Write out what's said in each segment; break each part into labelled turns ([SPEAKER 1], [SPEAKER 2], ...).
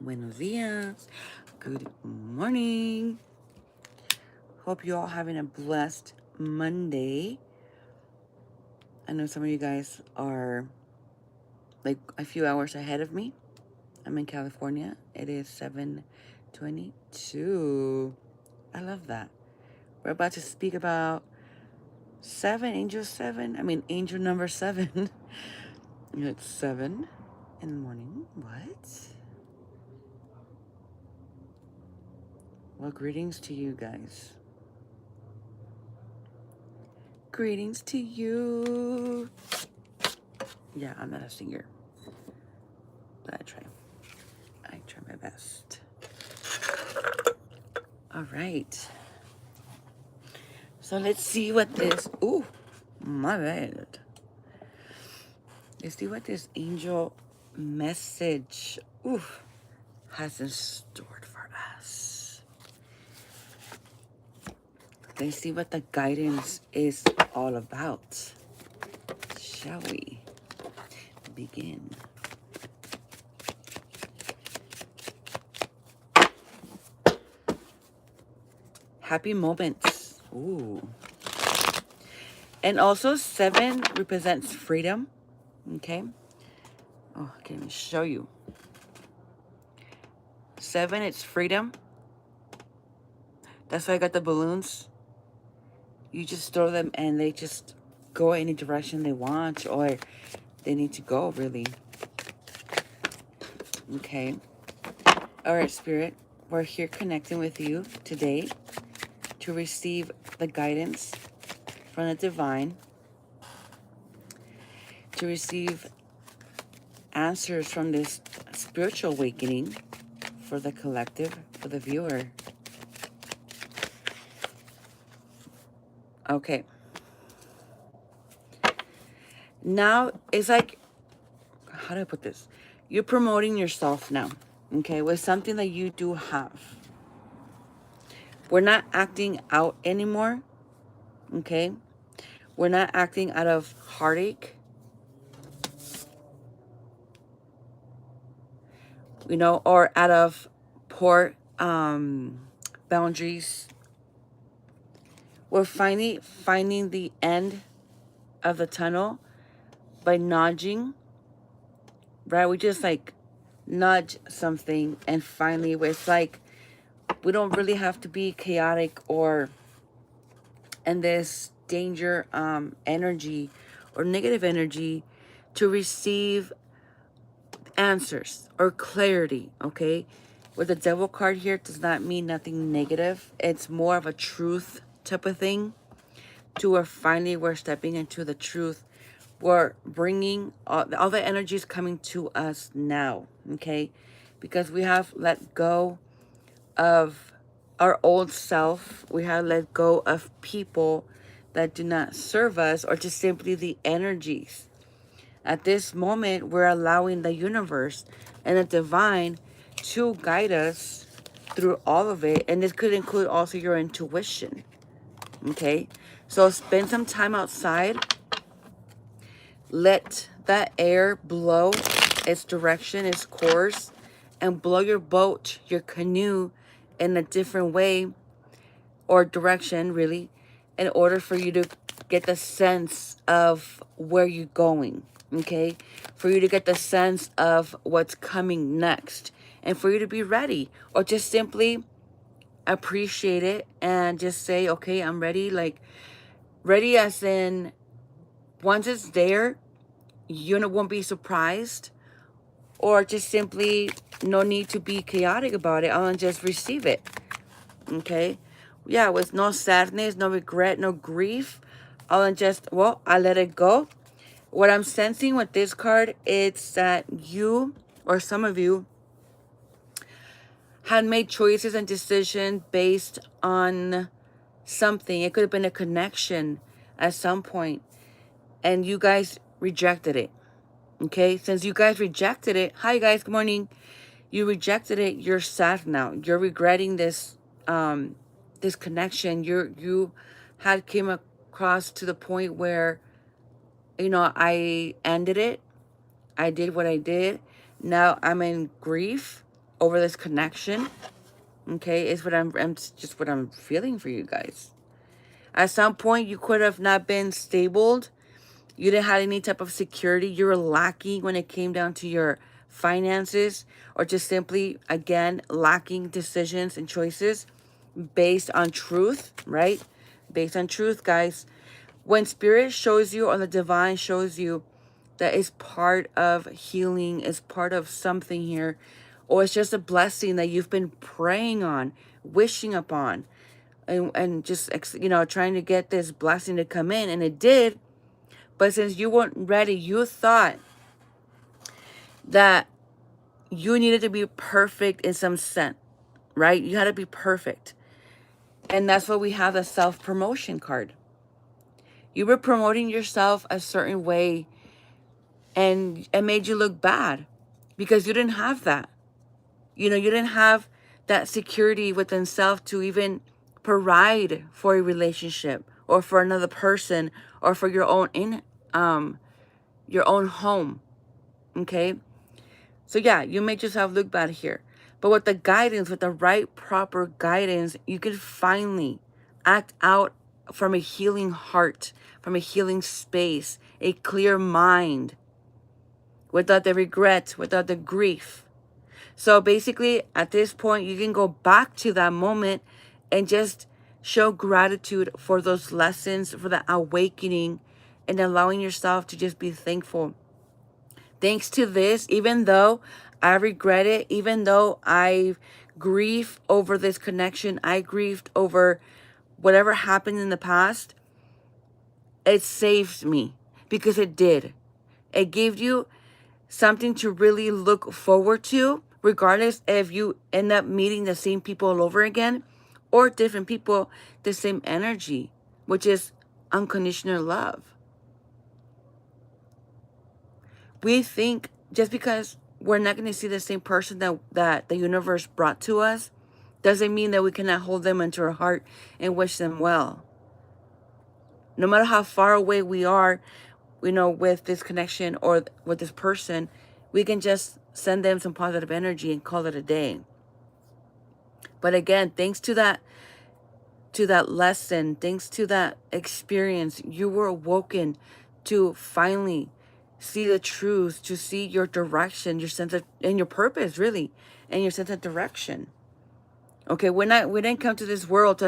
[SPEAKER 1] Buenos dias. Good morning. Hope you all having a blessed Monday. I know some of you guys are like a few hours ahead of me. I'm in California. It is 7:22. I love that. We're about to speak about angel number 7. It's 7 in the morning. What? Well, greetings to you guys. Greetings to you. Yeah, I'm not a singer, but I try my best. All right. So let's see what this, my bad. Let's see what this angel message, has in store for us. Let's see what the guidance is all about. Shall we begin? Happy moments. Ooh. And also 7 represents freedom. Okay. Oh, I can't even show you. 7, it's freedom. That's why I got the balloons. You just throw them and they just go any direction they want or they need to go, really. Okay. All right, Spirit. We're here connecting with you today to receive the guidance from the divine, to receive answers from this spiritual awakening for the collective, for the viewer. Okay. Now, it's like, how do I put this? You're promoting yourself now, okay, with something that you do have. We're not acting out anymore, okay? We're not acting out of heartache, or out of poor boundaries. We're finally finding the end of the tunnel by nudging, right? We just like nudge something and finally it's like we don't really have to be chaotic or in this danger energy or negative energy to receive answers or clarity, okay? With the devil card here, it does not mean nothing negative. It's more of a truth type of thing. We're stepping into the truth. We're bringing all the energies coming to us now, okay? Because we have let go of our old self. We have let go of people that do not serve us or just simply the energies. At this moment, we're allowing the universe and the divine to guide us through all of it. And this could include also your intuition. Okay? So spend some time outside. Let that air blow its direction, its course, and blow your boat, your canoe in a different way or direction, really, in order for you to get the sense of where you're going, okay? For you to get the sense of what's coming next and for you to be ready or just simply appreciate it and just say, okay, I'm ready. Like, ready as in once it's there, you won't be surprised or just simply no need to be chaotic about it. I'll just receive it, okay? Yeah, with no sadness, no regret, no grief. I let it go. What I'm sensing with this card, it's that you, or some of you, had made choices and decisions based on something. It could have been a connection at some point, and you guys rejected it, okay? Since you guys rejected it, hi guys, good morning. You rejected it, you're sad now. You're regretting this this connection. You had came across to the point where I ended it. I did what I did, Now I'm in grief over this connection. Okay, is what I'm just what I'm feeling for you guys. At some point, you could have not been stabled. You didn't have any type of security. You were lacking when it came down to your finances, or just simply, again, lacking decisions and choices based on truth, right? Based on truth, guys. When spirit shows you, or the divine shows you that is part of healing, is part of something here, or it's just a blessing that you've been praying on, wishing upon, and just, trying to get this blessing to come in, and it did. But since you weren't ready, you thought that you needed to be perfect in some sense, right? You had to be perfect. And that's why we have the self-promotion card. You were promoting yourself a certain way, and it made you look bad because you didn't have that. You didn't have that security within self to even provide for a relationship, or for another person, or for your own home. Okay? So yeah, you make yourself look bad here. But with the guidance, with the right proper guidance, you can finally act out from a healing heart, from a healing space, a clear mind, without the regret, without the grief. So basically, at this point, you can go back to that moment and just show gratitude for those lessons, for the awakening, and allowing yourself to just be thankful. Thanks to this, even though I regret it, even though I grieve over this connection, I grieved over whatever happened in the past, it saved me, because it did. It gave you something to really look forward to, regardless if you end up meeting the same people all over again, or different people, the same energy, which is unconditional love. We think just because we're not going to see the same person that the universe brought to us, doesn't mean that we cannot hold them into our heart and wish them well. No matter how far away we are, with this connection or with this person, we can just send them some positive energy and call it a day. But again, thanks to that lesson, thanks to that experience, you were awoken to finally see the truth, to see your direction, your sense of, and your purpose, really, and your sense of direction. Okay, we didn't come to this world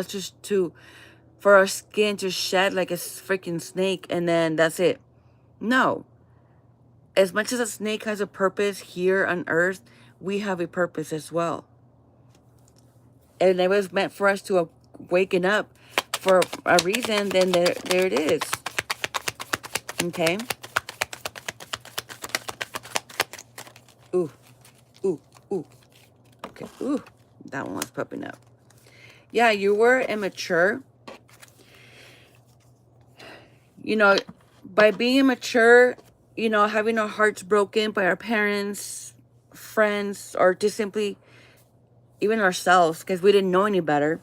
[SPEAKER 1] for our skin to shed like a freaking snake, and then that's it. No. As much as a snake has a purpose here on earth, we have a purpose as well. And it was meant for us to waken up for a reason, then there it is. Okay? Ooh, ooh, ooh. Okay, ooh. That one was popping up. Yeah, you were immature. By being immature, having our hearts broken by our parents, friends, or just simply even ourselves, because we didn't know any better,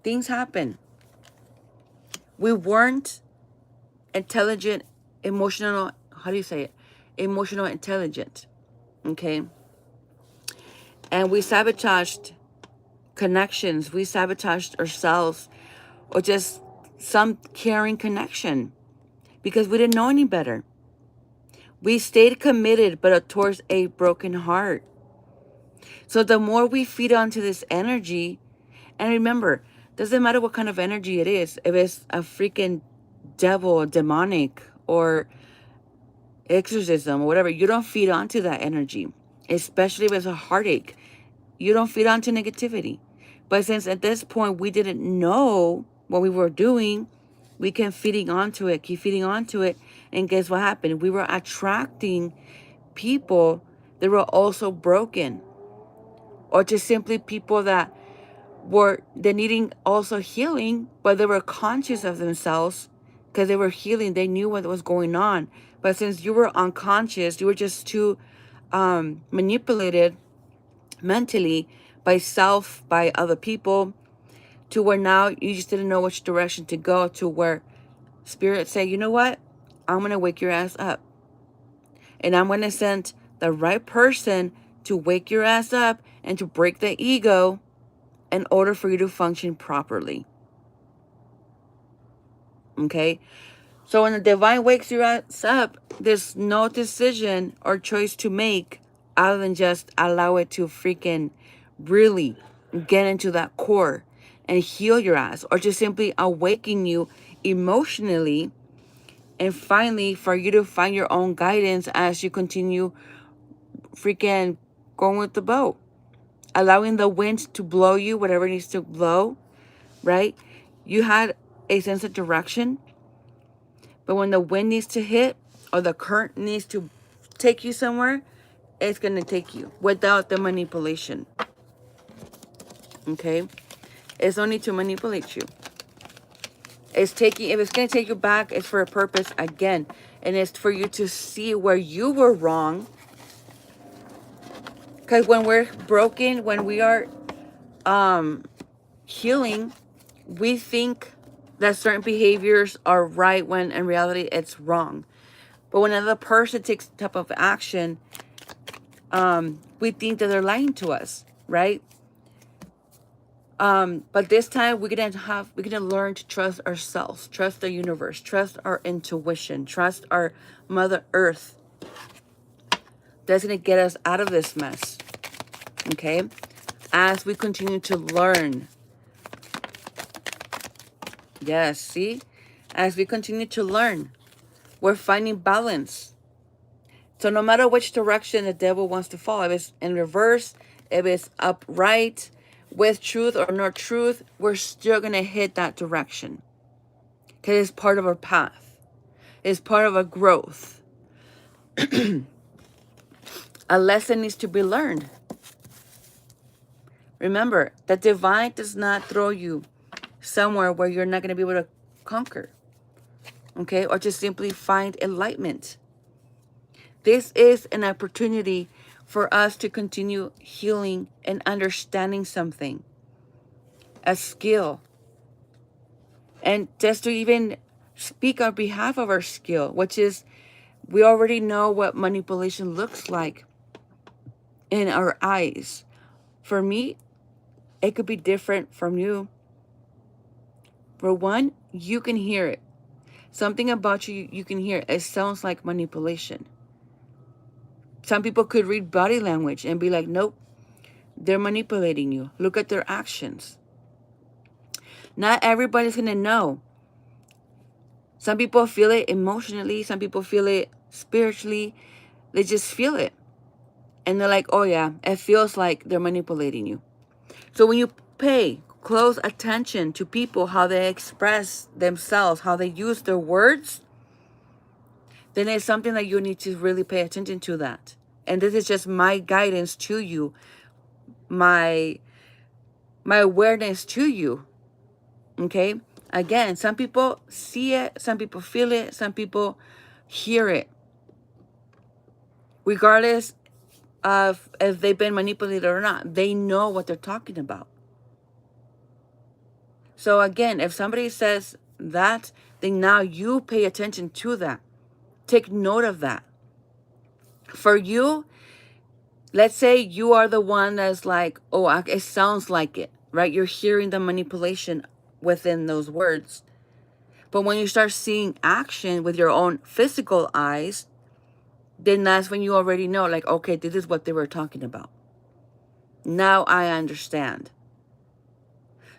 [SPEAKER 1] things happen. We weren't intelligent, emotional, how do you say it? Emotional intelligent. Okay? And we sabotaged connections. We sabotaged ourselves, or just some caring connection, because we didn't know any better. We stayed committed, but towards a broken heart. So the more we feed onto this energy, and remember, doesn't matter what kind of energy it is, if it's a freaking devil, demonic, or exorcism, or whatever, you don't feed onto that energy, especially if it's a heartache. You don't feed onto negativity. But since at this point we didn't know what we were doing, we kept feeding onto it, and guess what happened? We were attracting people that were also broken, or just simply people that they're needing also healing, but they were conscious of themselves because they were healing. They knew what was going on. But since you were unconscious, you were just too manipulated mentally by other people, to where now you just didn't know which direction to go, to where spirit say, you know what? I'm going to wake your ass up. And I'm going to send the right person to wake your ass up and to break the ego in order for you to function properly. Okay? So when the divine wakes your ass up, there's no decision or choice to make other than just allow it to freaking really get into that core and heal your ass, or just simply awaken you emotionally, and finally for you to find your own guidance as you continue freaking going with the boat, allowing the wind to blow you whatever it needs to blow, right? You had a sense of direction, but when the wind needs to hit or the current needs to take you somewhere, it's going to take you without the manipulation. Okay? It's no need to manipulate you. It's taking, if it's going to take you back, it's for a purpose again. And it's for you to see where you were wrong. Because when we're broken, when we are healing, we think that certain behaviors are right when in reality it's wrong. But when another person takes the type of action, we think that they're lying to us, right? But this time we're gonna learn to trust ourselves, trust the universe, trust our intuition, trust our Mother Earth. That's gonna get us out of this mess. Okay? As we continue to learn. Yes, see? As we continue to learn, we're finding balance. So no matter which direction the devil wants to fall, if it's in reverse, if it's upright, with truth or not truth, we're still going to hit that direction. Because it's part of our path. It's part of our growth. A lesson needs to be learned. Remember, the divine does not throw you somewhere where you're not going to be able to conquer. Okay? Or just simply find enlightenment. This is an opportunity for us to continue healing and understanding something. A skill. And just to even speak on behalf of our skill, which is we already know what manipulation looks like in our eyes. For me, it could be different from you. For one, you can hear it. Something about you, you can hear it. It sounds like manipulation. Some people could read body language and be like, nope, they're manipulating you. Look at their actions. Not everybody's going to know. Some people feel it emotionally. Some people feel it spiritually. They just feel it. And they're like, oh yeah, it feels like they're manipulating you. So when you pay close attention to people, how they express themselves, how they use their words, then it's something that you need to really pay attention to that. And this is just my guidance to you, my awareness to you. Okay? Again, some people see it, some people feel it, some people hear it. Regardless of if they've been manipulated or not, they know what they're talking about. So again, if somebody says that, then now you pay attention to that. Take note of that. For you, let's say you are the one that's like, oh, it sounds like it, right? You're hearing the manipulation within those words. But when you start seeing action with your own physical eyes, then that's when you already know, like, okay, this is what they were talking about. Now I understand.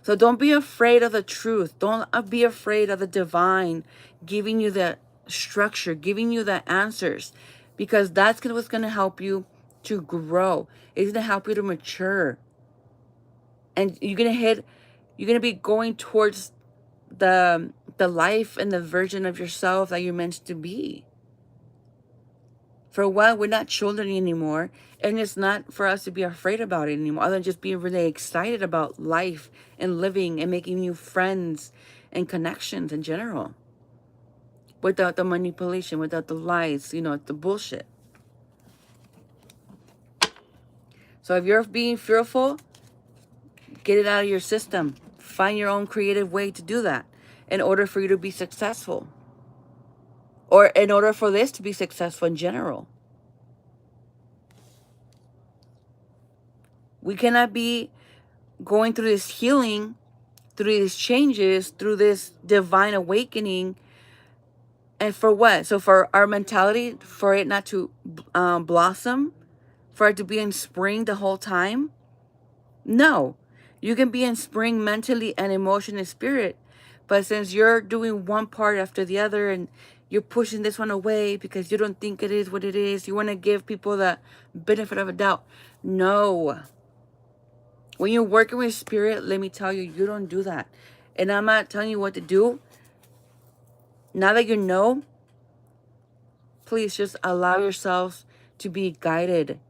[SPEAKER 1] So don't be afraid of the truth. Don't be afraid of the divine giving you the structure, giving you the answers, because that's what's going to help you to grow. It's going to help you to mature. And you're going to be going towards the life and the version of yourself that you're meant to be. For one, we're not children anymore, and it's not for us to be afraid about it anymore, other than just being really excited about life and living and making new friends and connections in general. Without the manipulation, without the lies, the bullshit. So if you're being fearful, get it out of your system. Find your own creative way to do that in order for you to be successful. Or in order for this to be successful in general. We cannot be going through this healing, through these changes, through this divine awakening. And for what? So for our mentality, for it not to blossom, for it to be in spring the whole time? No. You can be in spring mentally and emotion and spirit. But since you're doing one part after the other and you're pushing this one away because you don't think it is what it is, you want to give people the benefit of a doubt. No. When you're working with spirit, let me tell you, you don't do that. And I'm not telling you what to do. Now that you know, please just allow yourselves to be guided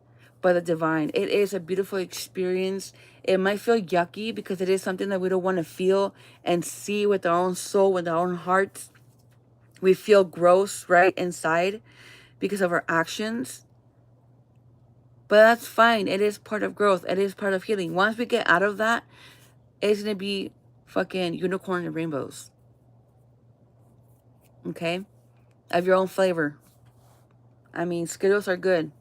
[SPEAKER 1] by the divine. It is a beautiful experience. It might feel yucky because it is something that we don't want to feel and see with our own soul, with our own hearts. We feel gross right inside because of our actions. But that's fine. It is part of growth. It is part of healing. Once we get out of that, it's going to be fucking unicorn and rainbows. Okay? Of your own flavor. I mean, Skittles are good.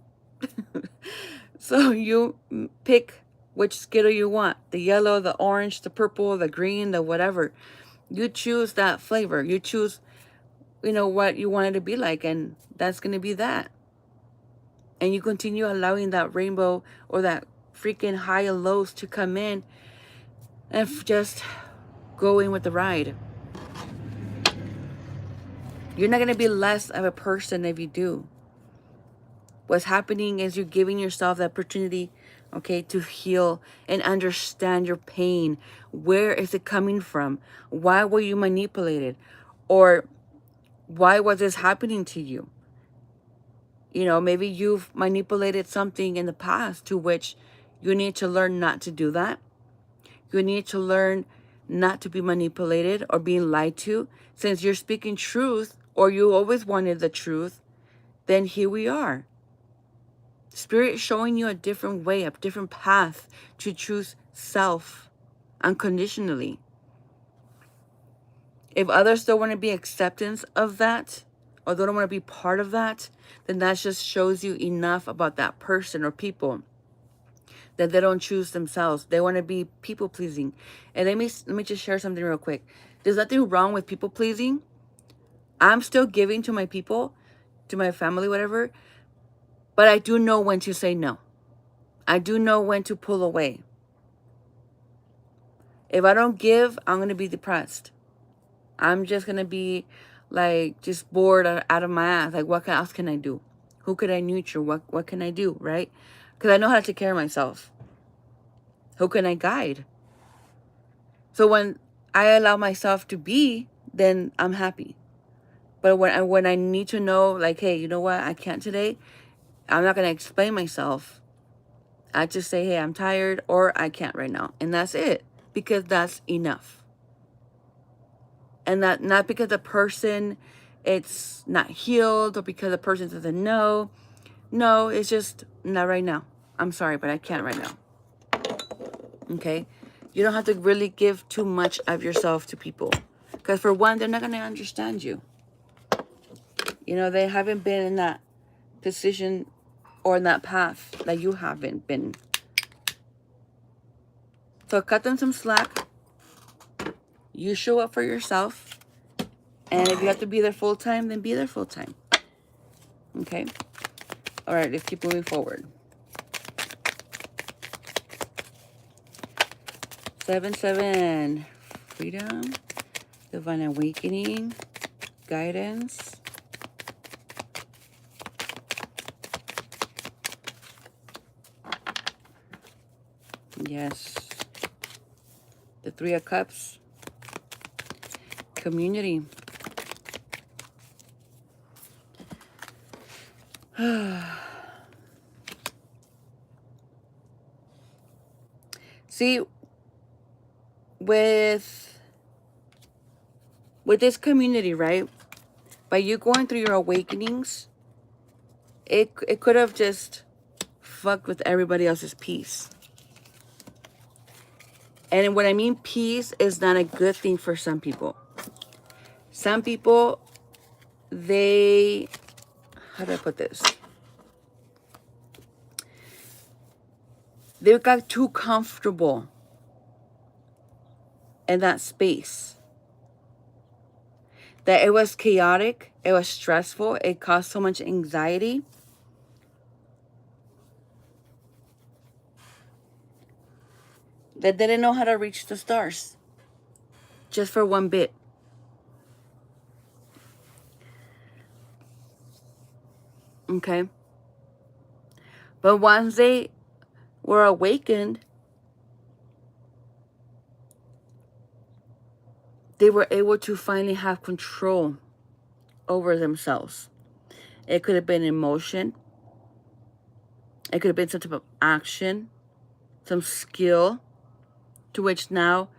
[SPEAKER 1] So you pick which Skittle you want. The yellow, the orange, the purple, the green, the whatever. You choose that flavor. You choose, what you want it to be like. And that's going to be that. And you continue allowing that rainbow or that freaking high and lows to come in. And just go in with the ride. You're not going to be less of a person if you do. What's happening is you're giving yourself the opportunity, okay, to heal and understand your pain. Where is it coming from? Why were you manipulated? Or why was this happening to you? Maybe you've manipulated something in the past to which you need to learn not to do that. You need to learn not to be manipulated or being lied to. Since you're speaking truth or you always wanted the truth, then here we are. Spirit is showing you a different way, a different path to choose self unconditionally. If others don't want to be acceptance of that, or they don't want to be part of that, then that just shows you enough about that person or people that they don't choose themselves. They want to be people pleasing. And let me just share something real quick. There's nothing wrong with people pleasing. I'm still giving to my people, to my family, whatever. But I do know when to say no. I do know when to pull away. If I don't give, I'm going to be depressed. I'm just going to be like just bored out of my ass. Like, what else can I do? Who could I nurture? What can I do, right? Because I know how to take care of myself. Who can I guide? So when I allow myself to be, then I'm happy. But when I need to know, like, hey, you know what? I can't today. I'm not going to explain myself. I just say, hey, I'm tired or I can't right now. And that's it. Because that's enough. And that not because the person it's not healed or because the person doesn't know. No, it's just not right now. I'm sorry, but I can't right now. Okay? You don't have to really give too much of yourself to people. Because for one, they're not going to understand you. They haven't been in that position or in that path that you haven't been. So cut them some slack. You show up for yourself. And if you have to be there full time, then be there full time. Okay? All right, let's keep moving forward. 7-7. Freedom. Divine awakening. Guidance. Yes. The 3 of Cups. Community. See, with this community, right? By you going through your awakenings, it could have just fucked with everybody else's peace. And what I mean peace is not a good thing for some people. Some people, how do I put this? They got too comfortable in that space. That it was chaotic, it was stressful, it caused so much anxiety. That they didn't know how to reach the stars. Just for one bit. Okay? But once they were awakened, they were able to finally have control over themselves. It could have been emotion. It could have been some type of action, some skill, to which now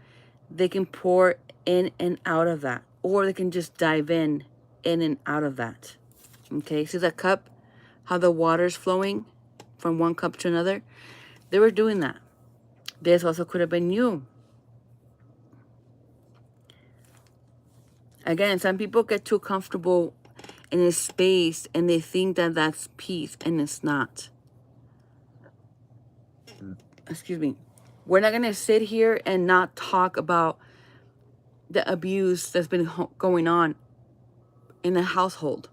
[SPEAKER 1] they can pour in and out of that. Or they can just dive in and out of that. Okay, see that cup? How the water's flowing from one cup to another? They were doing that. This also could have been you. Again, some people get too comfortable in a space and they think that that's peace, and it's not. Excuse me. We're not going to sit here and not talk about the abuse that's been going on in the household.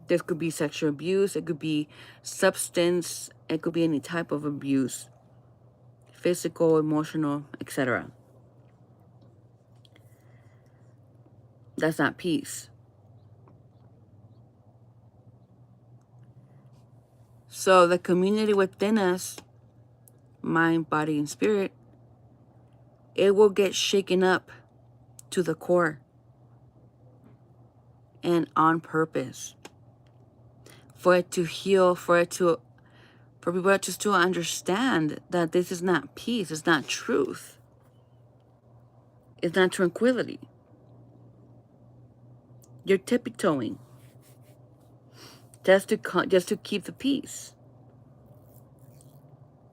[SPEAKER 1] This could be sexual abuse. It could be substance. It could be any type of abuse. Physical, emotional, etc. That's not peace. So the community within us, mind, body, and spirit, it will get shaken up to the core and on purpose for it to heal, for people just to understand that this is not peace, it's not truth, it's not tranquility. You're tiptoeing just to keep the peace,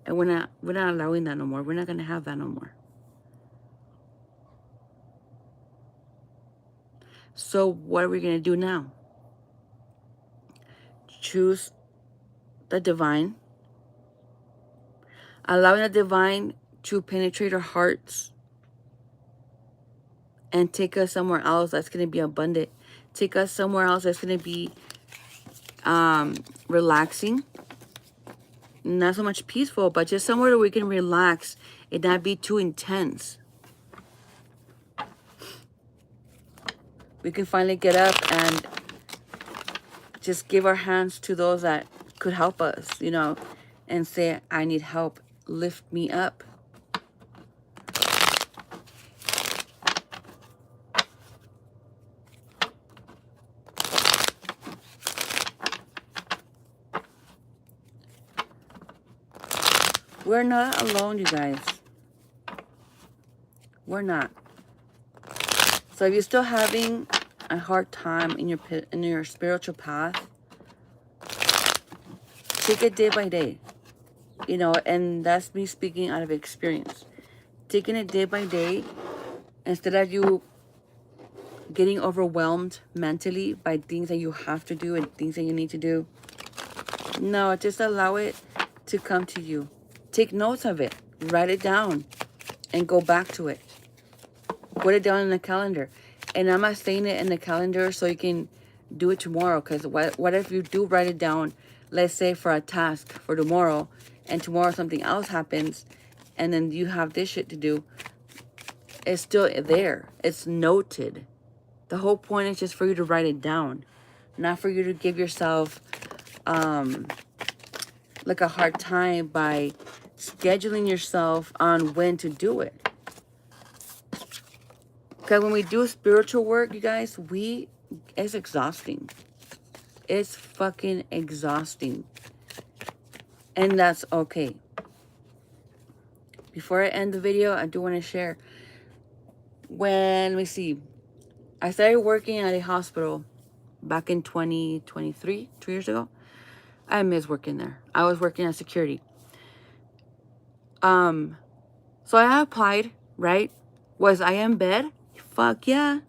[SPEAKER 1] and we're not allowing that no more. We're not going to have that no more. So what are we going to do now? Choose the divine, allowing the divine to penetrate our hearts and take us somewhere else that's going to be abundant. Take us somewhere else that's going to be relaxing. Not so much peaceful, but just somewhere that we can relax and not be too intense. We can finally get up and just give our hands to those that could help us, you know, and say, I need help. Lift me up. We're not alone, you guys. We're not. So if you're still having a hard time in your spiritual path, take it day by day. You know, and that's me speaking out of experience. Taking it day by day, instead of you getting overwhelmed mentally by things that you have to do and things that you need to do. No, just allow it to come to you. Take notes of it. Write it down and go back to it. Put it down in the calendar. And I'm not saying it in the calendar so you can do it tomorrow. Because what if you do write it down, let's say for a task for tomorrow, and tomorrow something else happens, and then you have this shit to do. It's still there. It's noted. The whole point is just for you to write it down. Not for you to give yourself like a hard time by scheduling yourself on when to do it. Because when we do spiritual work, you guys, it's exhausting. It's fucking exhausting. And that's okay. Before I end the video, I do want to share. Let me see. I started working at a hospital back in 2023, 2 years ago. I miss working there. I was working as security. So I applied, right? Was I in bed? Fuck yeah.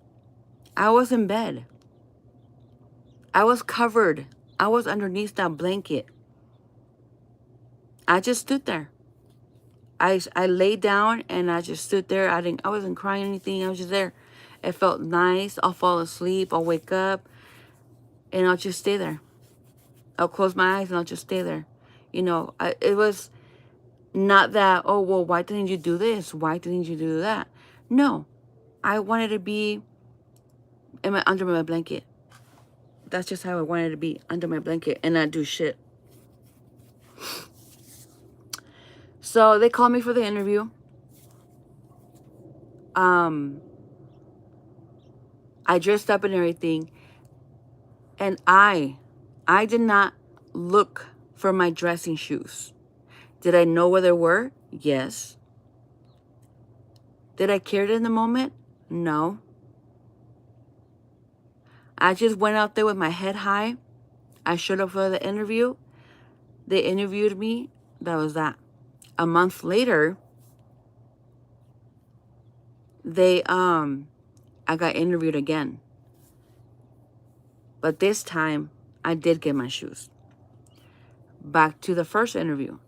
[SPEAKER 1] I was in bed. I was covered. I was underneath that blanket. I just stood there. I laid down and I just stood there. I wasn't crying or anything. I was just there. It felt nice. I'll fall asleep. I'll wake up and I'll just stay there. I'll close my eyes and I'll just stay there. You know, it was not that, oh, well, why didn't you do this? Why didn't you do that? No, I wanted to be under my blanket. That's just how I wanted to be, under my blanket and not do shit. So they called me for the interview. I dressed up and everything. And I did not look for my dressing shoes. Did I know where they were? Yes. Did I care it in the moment? No. I just went out there with my head high. I showed up for the interview. They interviewed me. That was that. A month later, I got interviewed again. But this time, I did get my shoes. Back to the first interview.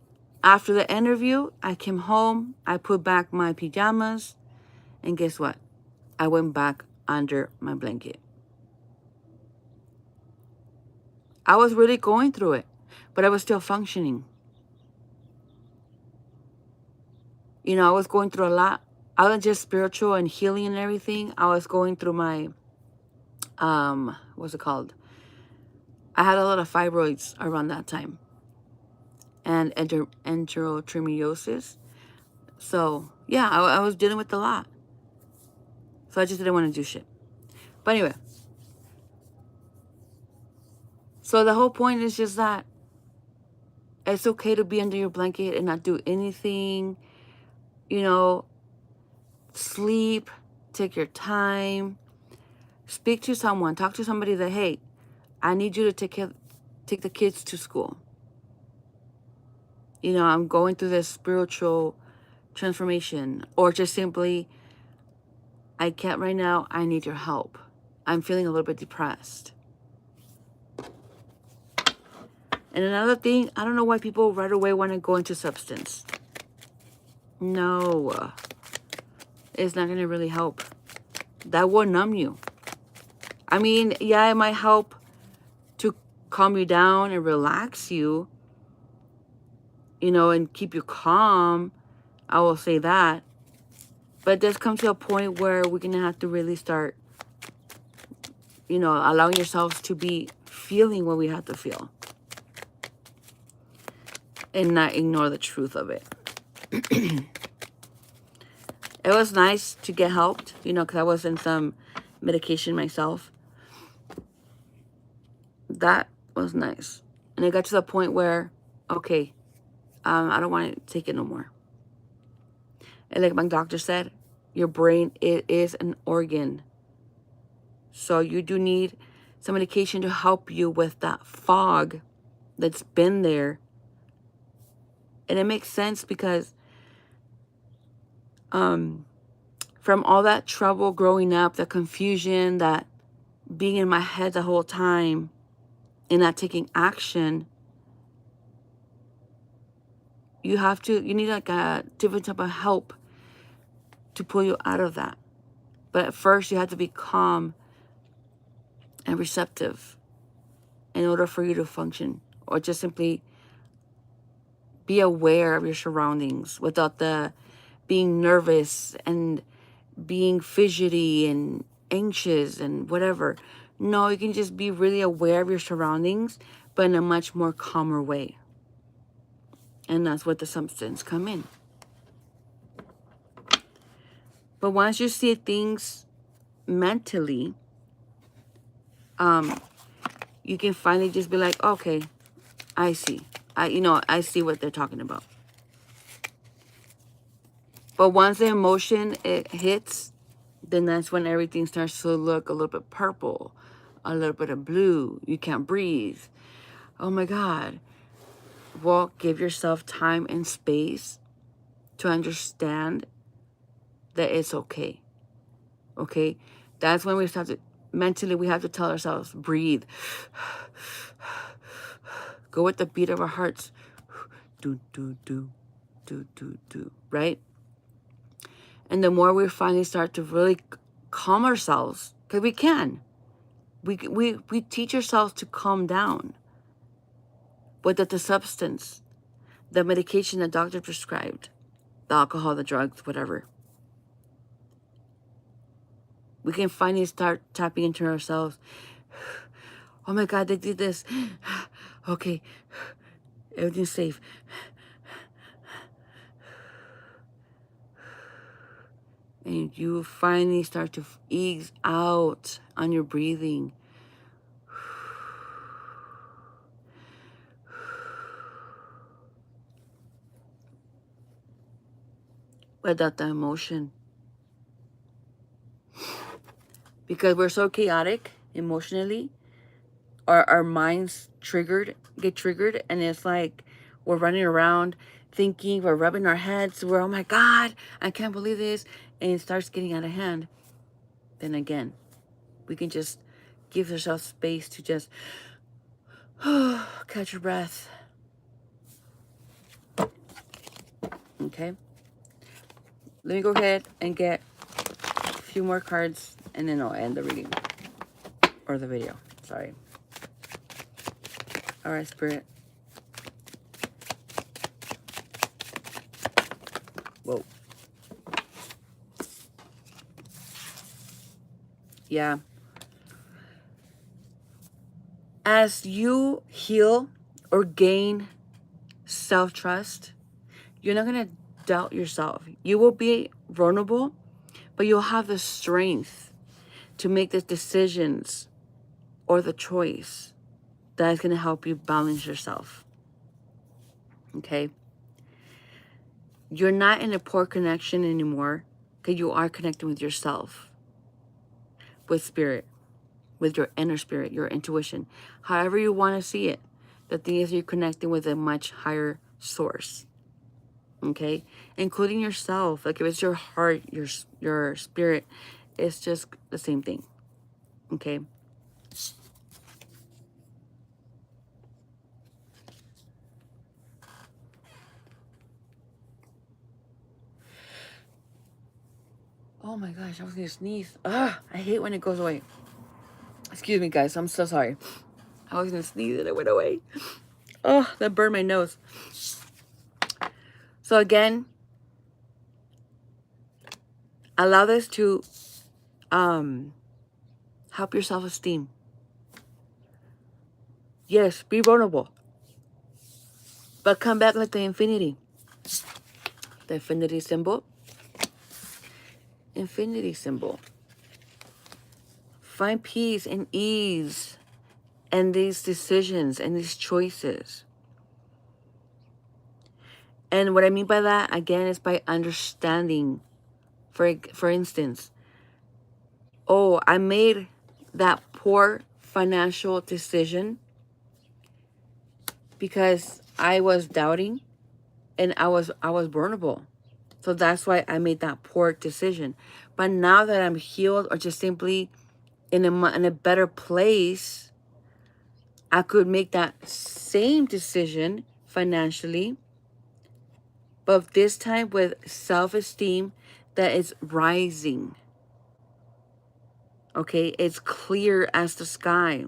[SPEAKER 1] After the interview, I came home. I put back my pajamas. And guess what? I went back under my blanket. I was really going through it, but I was still functioning. You know, I was going through a lot. I wasn't just spiritual and healing and everything. I was going through my, what's it called? I had a lot of fibroids around that time. And endometriosis. So, yeah, I was dealing with a lot. So I just didn't want to do shit. But anyway. So the whole point is just that it's okay to be under your blanket and not do anything. You know, sleep, take your time, speak to someone, talk to somebody that, hey, I need you to take the kids to school. You know, I'm going through this spiritual transformation, or just simply, I can't right now, I need your help. I'm feeling a little bit depressed. And another thing, I don't know why people right away want to go into substance. No, it's not going to really help. That will numb you. I mean, yeah, it might help to calm you down and relax you, you know, and keep you calm. I will say that. But there's come to a point where we're going to have to really start, you know, allowing yourselves to be feeling what we have to feel. And not ignore the truth of it. It was nice to get helped, you know, because I was in some medication myself. That was nice. And it got to the point where, okay, I don't want to take it no more. And like my doctor said, your brain, it is an organ. So you do need some medication to help you with that fog that's been there. And it makes sense because from all that trouble growing up, the confusion, that being in my head the whole time and not taking action, you need like a different type of help to pull you out of that. But at first you have to be calm and receptive in order for you to function, or just simply be aware of your surroundings without the being nervous and being fidgety and anxious and whatever. No, you can just be really aware of your surroundings, but in a much more calmer way. And that's where the substance come in. But once you see things mentally, you can finally just be like, okay, I see. I see what they're talking about. But once the emotion, it hits, then that's when everything starts to look a little bit purple, a little bit of blue. You can't breathe. Oh my God. Well, give yourself time and space to understand that it's okay. Okay? That's when we start to, mentally, we have to tell ourselves, breathe. Go with the beat of our hearts. Do, do, do. right? And the more we finally start to really calm ourselves, because we can, we teach ourselves to calm down. Whether the substance, the medication the doctor prescribed, the alcohol, the drugs, whatever. We can finally start tapping into ourselves. Oh my God, they did this. Okay, everything's safe. And you finally start to ease out on your breathing. Without the emotion. Because we're so chaotic emotionally, our minds get triggered, and it's like we're running around thinking, we're rubbing our heads, we're, oh my God, I can't believe this, and it starts getting out of hand. Then again, we can just give ourselves space to just catch your breath. Okay? Let me go ahead and get a few more cards, and then I'll end the reading. Or the video. Sorry. All right, Spirit. Whoa. Yeah. As you heal or gain self-trust, you're not going to doubt yourself. You will be vulnerable, but you'll have the strength to make the decisions or the choice that is going to help you balance yourself. Okay? You're not in a poor connection anymore, because you are connecting with yourself, with spirit, with your inner spirit, your intuition, however you want to see it. The thing is, you're connecting with a much higher source. Okay, including yourself. Like if it's your heart, your spirit, it's just the same thing. Okay. Oh my gosh, I was gonna sneeze. I hate when it goes away. Excuse me, guys. I'm so sorry. I was gonna sneeze and it went away. Oh, that burned my nose. So again, allow this to help your self-esteem. Yes, be vulnerable, but come back like the infinity. The infinity symbol. Infinity symbol. Find peace and ease in these decisions and these choices. And what I mean by that, again, is by understanding. For instance, oh, I made that poor financial decision because I was doubting and I was vulnerable. So that's why I made that poor decision. But now that I'm healed, or just simply in a better place, I could make that same decision financially, but this time with self-esteem that is rising. Okay, it's clear as the sky.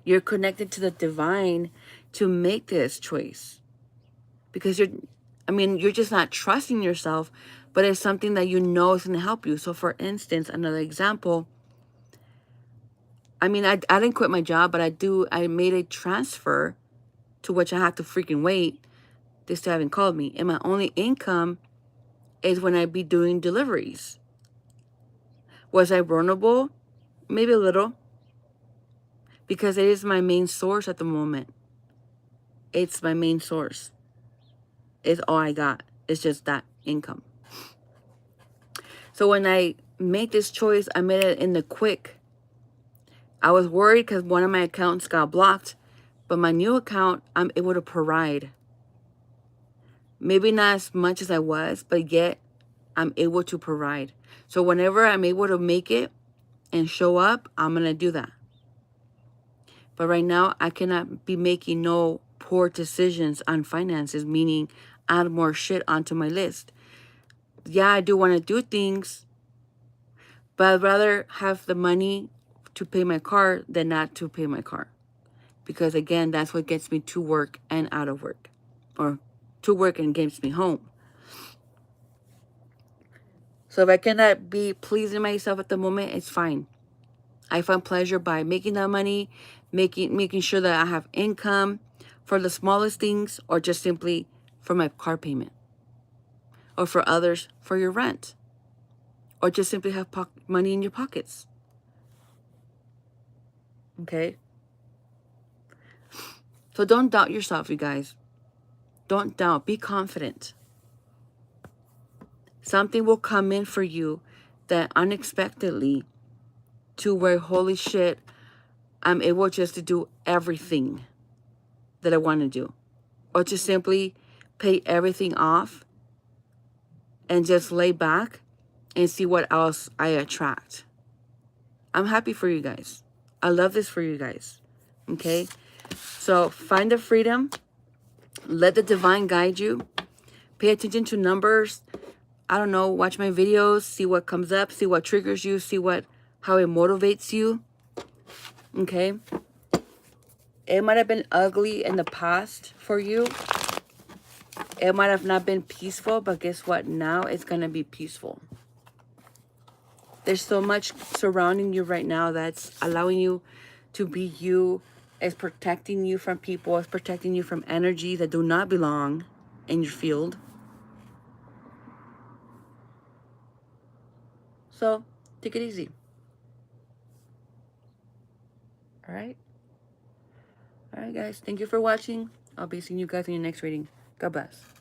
[SPEAKER 1] You're connected to the divine to make this choice, because you're just not trusting yourself, but it's something that you know is going to help you. So for instance, another example, I didn't quit my job, but I made a transfer to which I had to freaking wait. They still haven't called me. And my only income is when I be doing deliveries. Was I vulnerable? Maybe a little. Because it is my main source at the moment. It's my main source. It's all I got. It's just that income. So when I made this choice, I made it in the quick. I was worried because one of my accounts got blocked. But my new account, I'm able to provide. Maybe not as much as I was, but yet I'm able to provide. So whenever I'm able to make it and show up, I'm going to do that. But right now, I cannot be making no poor decisions on finances, meaning add more shit onto my list. Yeah, I do want to do things, but I'd rather have the money to pay my car than not to pay my car. Because again, that's what gets me to work and out of work. Or to work and gets me home. So if I cannot be pleasing myself at the moment, it's fine. I find pleasure by making that money, making sure that I have income for the smallest things, or just simply for my car payment. Or for others, for your rent. Or just simply have money in your pockets. Okay? So don't doubt yourself, you guys. Don't doubt. Be confident. Something will come in for you that unexpectedly, to where, holy shit, I'm able just to do everything that I want to do. Or to simply pay everything off and just lay back and see what else I attract. I'm happy for you guys. I love this for you guys. Okay? So find the freedom. Let the divine guide you. Pay attention to numbers. I don't know, watch my videos, see what comes up, see what triggers you, see how it motivates you. Okay? It might have been ugly in the past for you. It might have not been peaceful, but guess what? Now it's going to be peaceful. There's so much surrounding you right now that's allowing you to be you. It's protecting you from people. It's protecting you from energy that do not belong in your field. So, take it easy. All right? All right, guys. Thank you for watching. I'll be seeing you guys in your next reading. God bless.